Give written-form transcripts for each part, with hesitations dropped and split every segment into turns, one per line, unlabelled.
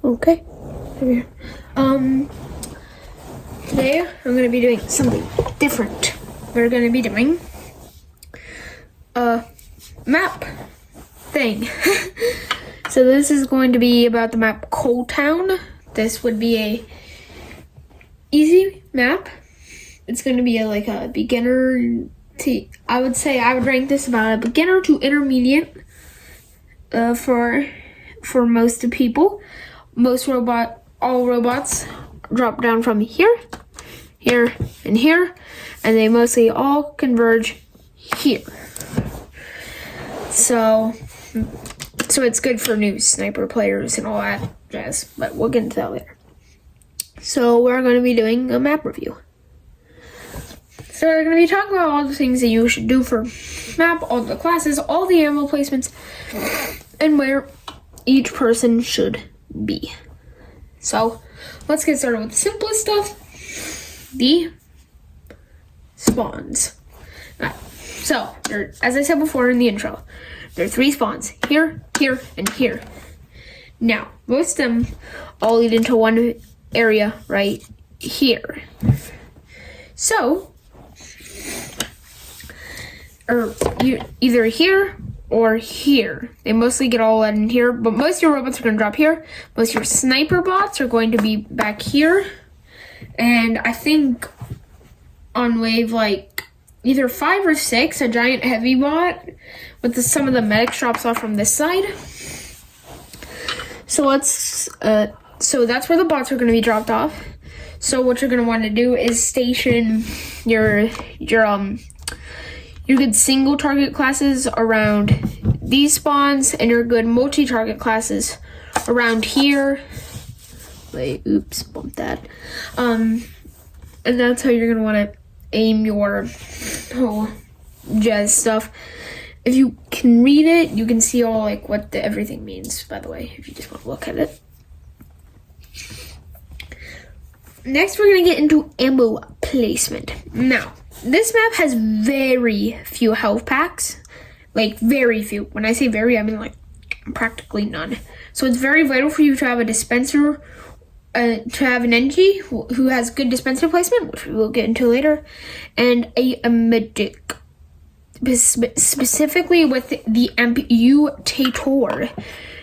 Okay. Here. Today I'm gonna be doing something different. We're gonna be doing a map thing. So this is going to be about the map Coal Town. This would be a easy map. It's going to be like a beginner to, I would say I would rank this about a beginner to intermediate for most of people. All robots drop down from here, here, and here, and they mostly all converge here. So it's good for new sniper players and all that jazz, but we'll get into that later. So we're going to be doing a map review. So we're going to be talking about all the things that you should do for map, all the classes, all the ammo placements, and where each person should be. So let's get started with the simplest stuff, the spawns. Alright, so as I said before in the intro, there are 3 spawns, here, here, and here. Now, most of them all lead into one area right here. So, you either here or here. They mostly get all in here, but most of your robots are going to drop here. Most of your sniper bots are going to be back here. And I think on wave like either 5 or 6, a giant heavy bot with some of the medic drops off from this side. So so that's where the bots are going to be dropped off. So what you're going to want to do is station your good single target classes around these spawns, and your good multi-target classes around here. Wait, oops, bumped that. And that's how you're going to want to aim your whole jazz stuff. If you can read it, you can see all like what everything means, by the way, if you just want to look at it. Next, we're going to get into ammo placement. Now, this map has very few health packs. Like, very few. When I say very, I mean like practically none. So it's very vital for you to have a dispenser, to have an NG who has good dispenser placement, which we will get into later, and a medic. Specifically with the amputator,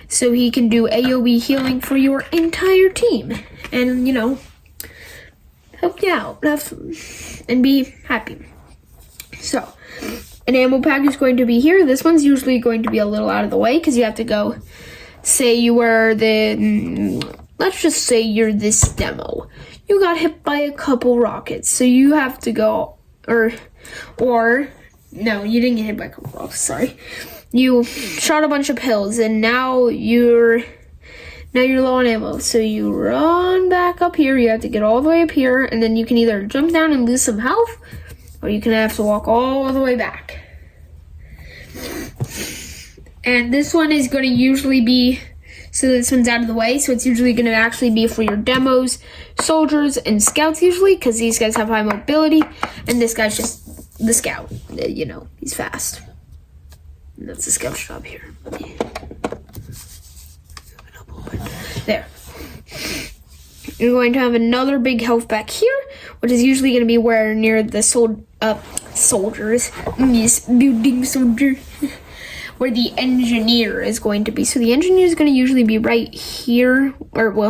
so he can do AoE healing for your entire team, and help you out, have fun, and be happy. So, an ammo pack is going to be here. This one's usually going to be a little out of the way because you have to go. Say you were let's just say you're this demo. You got hit by a couple rockets, so you have to go, or. No, you didn't get hit by a couple rocks, sorry. You shot a bunch of pills, and now you're low on ammo. So you run back up here. You have to get all the way up here, and then you can either jump down and lose some health, or you can have to walk all the way back. And this one is going to usually be, so this one's out of the way, so it's usually going to actually be for your demos, soldiers, and scouts usually, because these guys have high mobility, and this guy's just the scout. He's fast. And that's the scout's job here. There. You're going to have another big health back here, which is usually going to be where near the soldiers, this building soldier, where the engineer is going to be. So the engineer is going to usually be right here,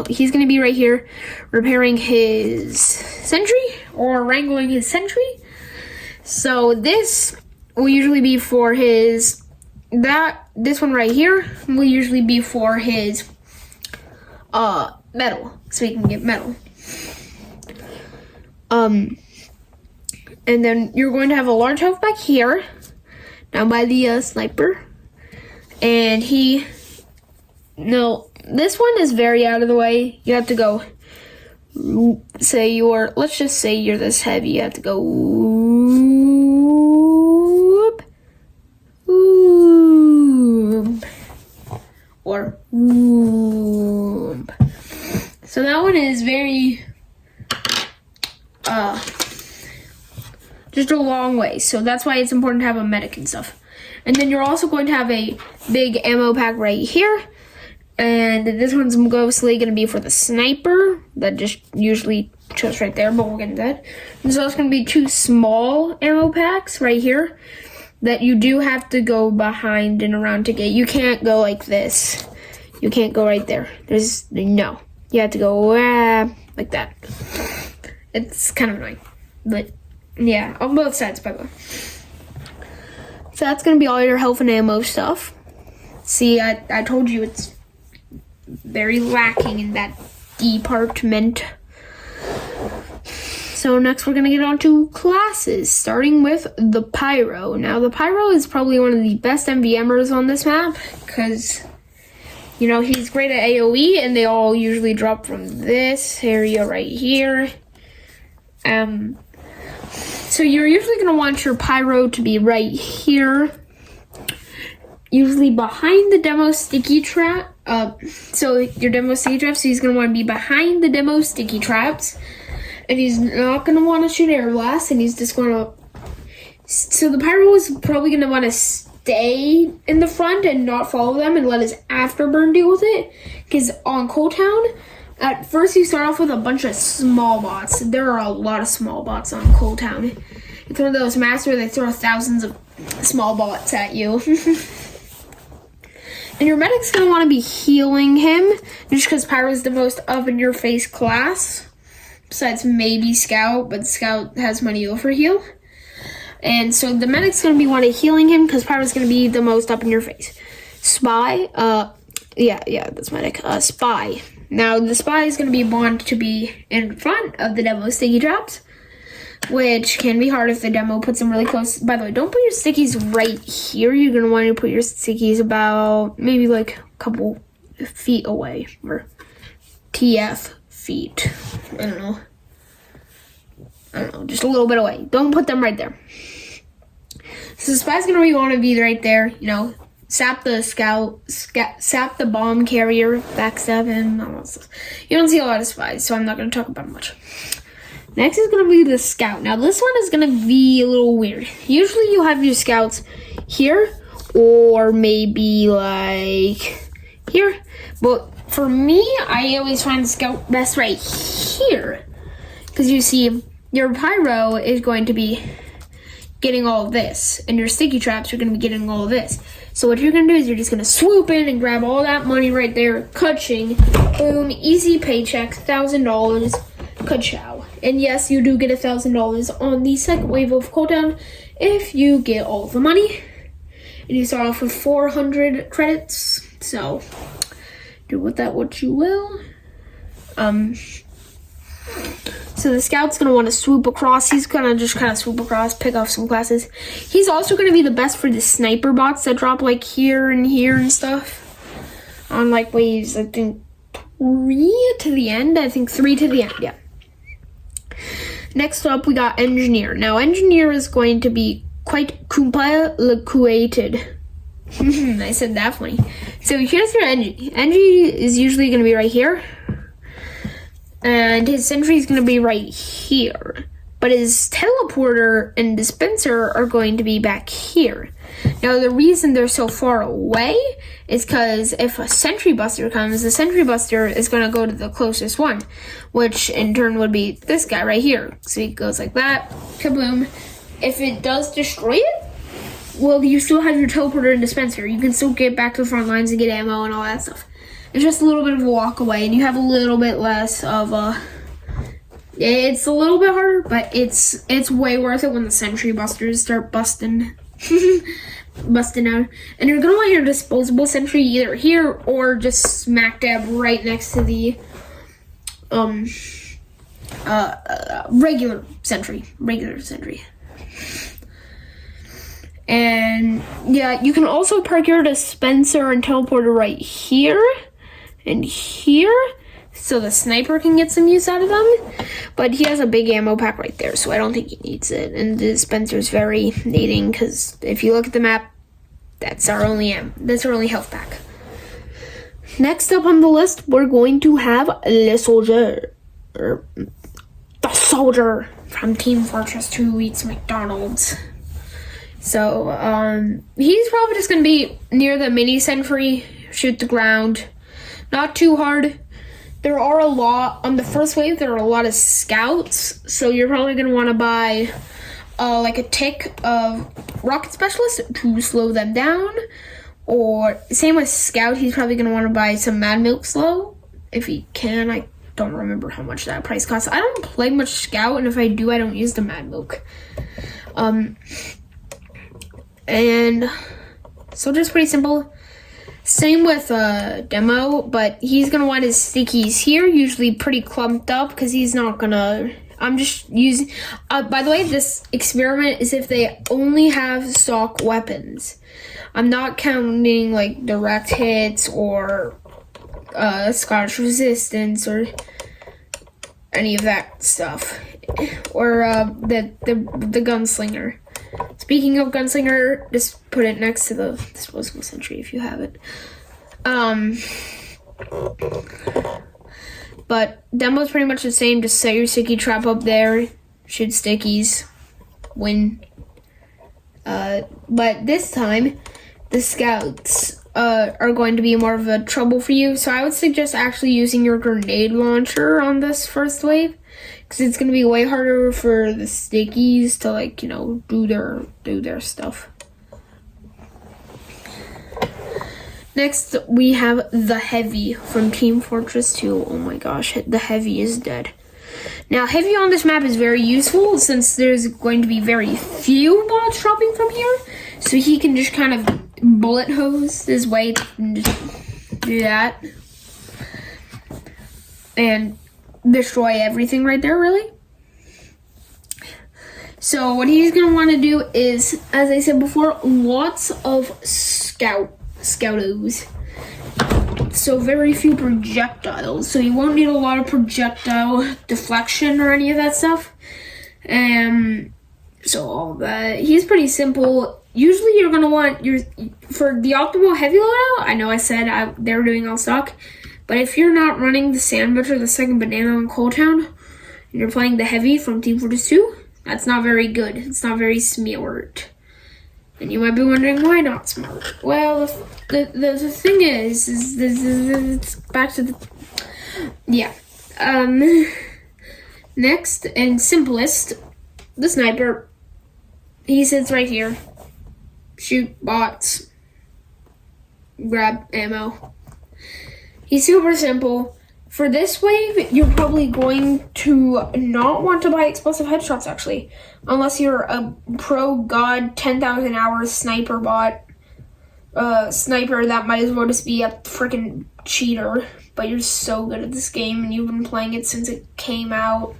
he's going to be right here repairing his sentry or wrangling his sentry. So this will usually be for this one right here will usually be for his metal, so he can get metal. And then you're going to have a large health back here, down by the sniper. And this one is very out of the way. You have to go, let's just say you're this heavy, you have to go whoop, whoop, or whoop. So that one is very, just a long way. So that's why it's important to have a medic and stuff. And then you're also going to have a big ammo pack right here. And this one's mostly going to be for the sniper. That just usually shows right there, but we'll get into that. There's also going to be 2 small ammo packs right here that you do have to go behind and around to get. You can't go like this. You can't go right there. No. You have to go like that. It's kind of annoying. But yeah, on both sides, by the way. So that's going to be all your health and ammo stuff. See, I told you it's very lacking in that department. So next we're going to get on to classes, starting with the Pyro. Now the Pyro is probably one of the best MVMers on this map, because, you know, he's great at AoE, and they all usually drop from this area right here. So you're usually going to want your Pyro to be right here, usually behind the demo sticky trap. So your demo sticky traps, so he's going to want to be behind the demo sticky traps. And he's not going to want to shoot air blast, and he's just going to... So the Pyro is probably going to want to stay in the front and not follow them and let his afterburn deal with it. Because on Coal Town, at first you start off with a bunch of small bots. There are a lot of small bots on Coal Town. It's one of those maps where they throw thousands of small bots at you. And your medic's going to want to be healing him, just because Pyro is the most up-in-your-face class. Besides maybe Scout, but Scout has money over heal. And so the medic's going to be wanting healing him, because Pyro's going to be the most up in your face. Spy, yeah, that's medic. Spy. Now, the Spy is going to be want to be in front of the demo sticky traps, which can be hard if the demo puts them really close. By the way, don't put your stickies right here. You're going to want to put your stickies about maybe like a couple feet away, or TF feet. I don't know, just a little bit away. Don't put them right there. So the Spy's gonna want to be right there, you know, sap the sap the bomb carrier, backstab him, all that stuff. You don't see a lot of Spies, so I'm not gonna talk about it much. Next is gonna be the Scout. Now this one is gonna be a little weird. Usually you have your Scouts here, or maybe like here, but for me, I always find the Scout best right here. Because you see, your Pyro is going to be getting all of this. And your sticky traps are going to be getting all of this. So what you're going to do is you're just going to swoop in and grab all that money right there. Ka-ching. Boom. Easy paycheck. $1,000. Ka-chow. And yes, you do get $1,000 on the second wave of Coal Town if you get all the money. And you start off with 400 credits. So... do with that what you will. So the Scout's going to want to swoop across. He's going to just kind of swoop across, pick off some classes. He's also going to be the best for the sniper bots that drop like here and stuff. On like waves, I think 3 to the end. I think 3 to the end, yeah. Next up, we got Engineer. Now, Engineer is going to be quite complicated. I said that funny. So here's your Engie. Engie is usually going to be right here. And his sentry is going to be right here. But his teleporter and dispenser are going to be back here. Now the reason they're so far away is because if a sentry buster comes, the sentry buster is going to go to the closest one. Which in turn would be this guy right here. So he goes like that. Kaboom. If it does destroy it, well, you still have your teleporter and dispenser. You can still get back to the front lines and get ammo and all that stuff. It's just a little bit of a walk away, and you have a little bit less of a... It's a little bit harder, but it's way worth it when the sentry busters start busting out. And you're going to want your disposable sentry either here or just smack dab right next to the regular sentry. And yeah, you can also park your dispenser and teleporter right here and here, so the sniper can get some use out of them. But he has a big ammo pack right there, so I don't think he needs it. And the dispenser is very needing, because if you look at the map, that's our only health pack. Next up on the list, we're going to have the soldier from Team Fortress 2 eats McDonald's. So, he's probably just going to be near the mini sentry, shoot the ground. Not too hard. There are a lot, on the first wave, there are a lot of scouts, so you're probably going to want to buy like a tick of rocket specialist to slow them down, or same with scout, he's probably going to want to buy some mad milk slow, if he can. I don't remember how much that price costs. I don't play much scout, and if I do, I don't use the mad milk. And so just pretty simple. Same with Demo, but he's going to want his stickies here, usually pretty clumped up, because he's not going to... I'm just using... by the way, this experiment is if they only have stock weapons. I'm not counting, like, direct hits or Scottish resistance or any of that stuff. Or the gunslinger. Speaking of gunslinger, just put it next to the disposable sentry if you have it. But demo's pretty much the same. Just set your sticky trap up there, shoot stickies, win. But this time, the scouts are going to be more of a trouble for you. So I would suggest actually using your grenade launcher on this first wave, because it's going to be way harder for the stickies to, like, you know, do their stuff. Next, we have the Heavy from Team Fortress 2. Oh my gosh, the Heavy is dead. Now, Heavy on this map is very useful since there's going to be very few bots dropping from here. So he can just kind of bullet hose his way and just do that. And destroy everything right there, really. So what he's going to want to do is, as I said before, lots of scoutos. So very few projectiles. So you won't need a lot of projectile deflection or any of that stuff. So all that. He's pretty simple. Usually you're going to want for the optimal heavy loadout, I know I said they were doing all stock, but if you're not running the Sandwich or the second banana on Cold Town, and you're playing the Heavy from Team Fortress 2, that's not very good. It's not very smart. And you might be wondering, why not smart? Well, the thing is it's back to the... Yeah. Next and simplest, the sniper. He sits right here. Shoot bots. Grab ammo. He's super simple. For this wave, you're probably going to not want to buy explosive headshots, actually. Unless you're a pro god 10,000 hours sniper bot. Sniper that might as well just be a freaking cheater. But you're so good at this game and you've been playing it since it came out.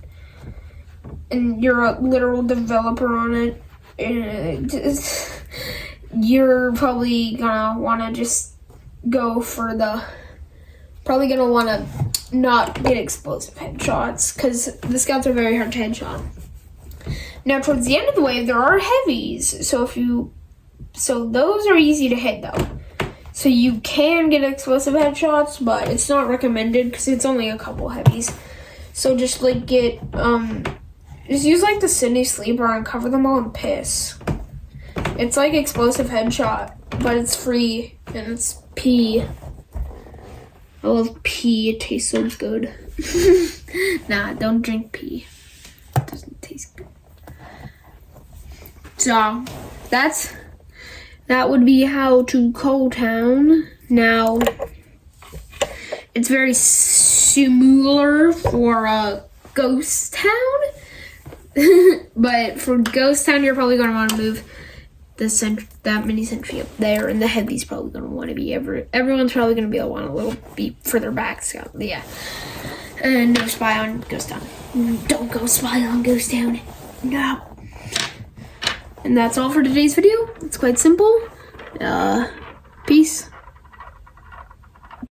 And you're a literal developer on it. You're probably gonna want to just go for probably gonna want to not get explosive headshots because the scouts are very hard to headshot. Now towards the end of the wave there are heavies, so those are easy to hit though. So you can get explosive headshots, but it's not recommended because it's only a couple heavies. So just like just use like the Sydney Sleeper and cover them all in piss. It's like explosive headshot, but it's free and it's pee. I love pee, it tastes so good. Nah, don't drink pee. It doesn't taste good. So, that would be how to Cold Town. Now, it's very similar for Ghost Town. But for Ghost Town, you're probably going to want to move that mini sentry up there, and the Heavy's probably going to want to be everyone's probably going to want a little bit further back. So yeah, and no spy on Ghost Town. Don't go spy on Ghost Town. No. And that's all for today's video. It's quite simple. Peace.